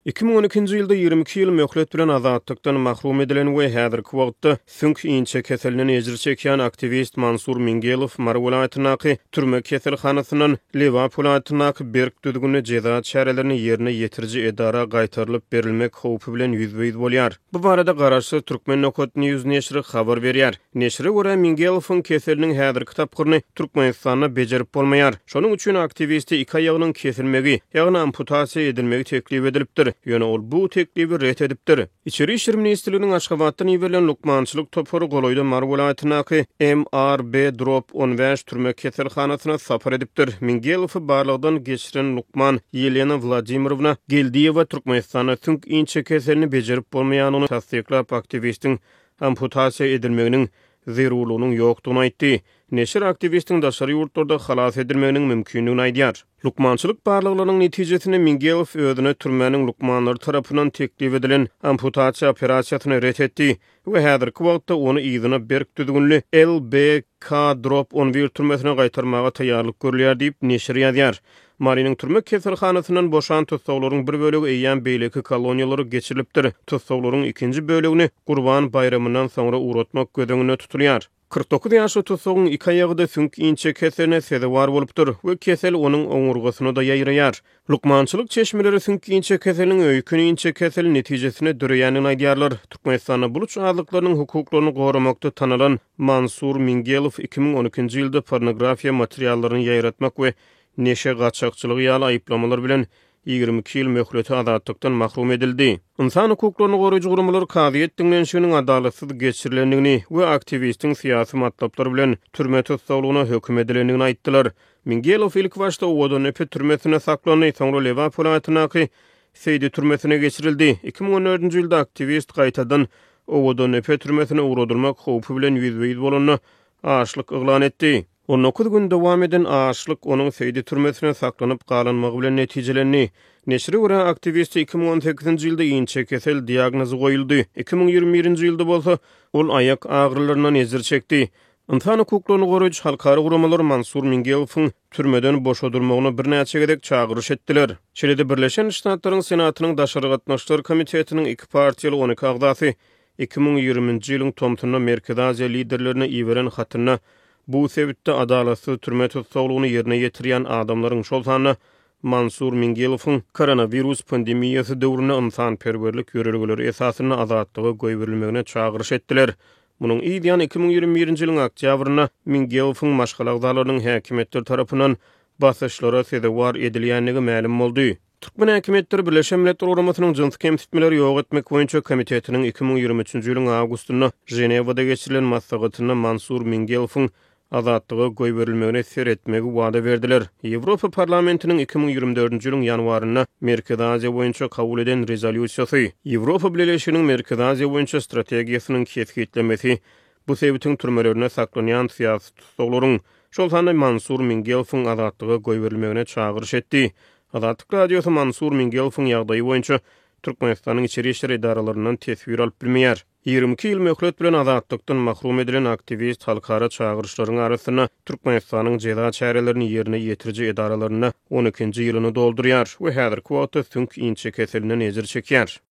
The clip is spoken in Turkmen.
2012-nji ýylda 22 ýyl möhlet bilen azatlykdan mahrum edilen we häzirki wagtda sünk inçe keselinden ejir çekýän aktivist Mansur Mingelow Mar welaýatynaky türme keselhanasynyň Lewap welaýatynaky Berk düzgünde jeza çärelerini ýerine ýetirji edara gaýtarylyp berilmek howpy bilen ýüzbeýiz bolýar. Bu barada garaşy Türkmen Nokot News neşri habar berýär. Neşre görä Mingelowyň keseliniň häzirki tapgyryny Türkmenistanda bejerip bolmaýar. Şonuň üçin aktivisti iki aýagynyň kesilmegi, ýagny amputasiýa edilmegi teklip edilipdir. Ýöne ol bu teklibi ret edipdir. İçeri işler ministrliginiň Aşgabatdan iwerilen lukmançylyk topory goloýda Mar welaýatynaky MRB-15 türme keselhanasyna sapar edipdir. Mingelowy barlygdan geçiren Lukman Yelena Vladimirovna Geldiýewa Türkmenistana tünk inçe keselini bejerip bolmaýanyny tasdiklap aktivistin amputasiýa edilmeginiň zerurlugynyň ýokdugyny aýtdy. Neşir aktivistin daşary ýurtlarda halas edilmeginiň mümkinligini aýdýar. Lukmançylyk barlyklarynyň netijesini Mingelow özüne türmäniň lukmanlary tarapyndan teklip edilen amputasiýa operasiýasyny ret etdi we häzirki wagtda onu ýygyna Berk düzgünli LBK-11 türmesine gaýtarmaga taýýarlyk görülýär diýip neşir ýazýar. Mariniň türme keselhanasynyň boşan tutsaglaryň bir bölegi eýýän beýleki koloniýalary geçirilipdir. Tutsaglaryň ikinji bölegini Gurban bayramyndan soňra uratmak gözeňine tutulýar. 49 ýaşly tutsagyň iki aýagyda sünk inçe keseline sedewar bolupdyr we kesel onuň oňurgasyny da ýaýraýar. Lukmançylyk çeşmeleri sünk inçe keseliniň öýküni inçe kesel netijesine döreýäniňi aýdýarlar. Türkmenistanyň buluç azlyklarynyň hukuklaryny goramakda tanalan Mansur Mingelow 2012-nji ýylda pornografiýa materiallaryny ýaýratmak we neşe gaçakçylygy ýaly aýplamalar bilen 22 ýyl möhleti azatlykdan mahrum edildi. İnsan hukuklaryny goraýjy gurumlar kaziýet dinlenşiginiň adalatsyz geçirilendigini we aktivistin syýasy matlaplar bilen türme tutsaglygyna höküm edilendigini aýtdylar. Mingelow ilk başda Owodonepe türmesine saklany, soňra Lewap welaýatynaky Seydi türmesine geçirildi. 2014-nji ýylda aktivist gaýtadan Owodonepe türmesine uradylmak howpy bilen ýüzbeýiz bolanyny aşlyk eglan etdi. 19 gün dowam eden aşlyk onuň Seydi türmesine saklanyp galanmagy bilen netijelendi. Neşri görä aktivist 2018-nji ýylda inçe kesel diagnozy goýuldy. 2021-nji ýylda bolsa ol ayak agrylaryndan ezir çekdi. İnsan hukuklaryny goraýjy halkara guramalar Mansur Mingelowyň türmeden boşadylmagyna bir näçe gedek çagyryş etdiler. Şeýle Birleşen Ştatlaryň Senatynyň daşary gatnaşyklary komitetiniň iki partiýaly 12 agdasy 2020-nji ýylyň tomtunyna Merkezi Aziýa liderlerine iweren hatyna bu sebäpde adalatsy türme tutsaglygyny ýerine ýetirýän adamlaryň şol sanyna Mansur Mingelowyň koronavirus pandemiýasy döwründe insan perwerlik ýöregeleri esasyny azatlygy goýberilmegine çagyryş etdiler. Munyň ýylyň 2021-nji ýylyň oktýabryna Mingelowyň maşgalagdalarynyň häkimetler tarapyndan basyşlara sedewar edilýänligi ma'lum boldy. Türkmen häkimetleri Birleşen Milletler Guramasynyň jynsy kemsitmeleri ýok etmek boýunça komitetiniň 2023-nji ýylyň awgustunda Jenewada geçirilen maslahatyna Mansur Mingelowyň azatlygy goýberilmegine ser etmegi wada berdiler. Ýewropa parlamentiniň 2024-nji ýylyň ýanwaryna Merkezi Aziýa boýunça kabul eden rezolýusiýasy, Ýewropa Birleşiginiň Merkezi Aziýa boýunça strategiýasynyň kesgitlemesi bu sebäpden türmelerine saklanýan syýasy tutsaglaryň şol sany Mansur Mingelowyň azatlygy goýberilmegine çagyryş etdi. Azatlyk radiosy Mansur Mingelowyň ýagdaýy boýunça Türkmenistanyň içeri işler idaralaryndan tesbir alyp bilmeýär. 22 ýyl möhlet bilen azatlykdan mahrum edilen aktivist halkara çagyryşlaryň arasyna Türkmenistanyň jeza çärelerini ýerine ýetirji edaralarına 12-nji ýylyny doldurýar we häzirki wagtda sünk inçe keselinden ejir çekýär.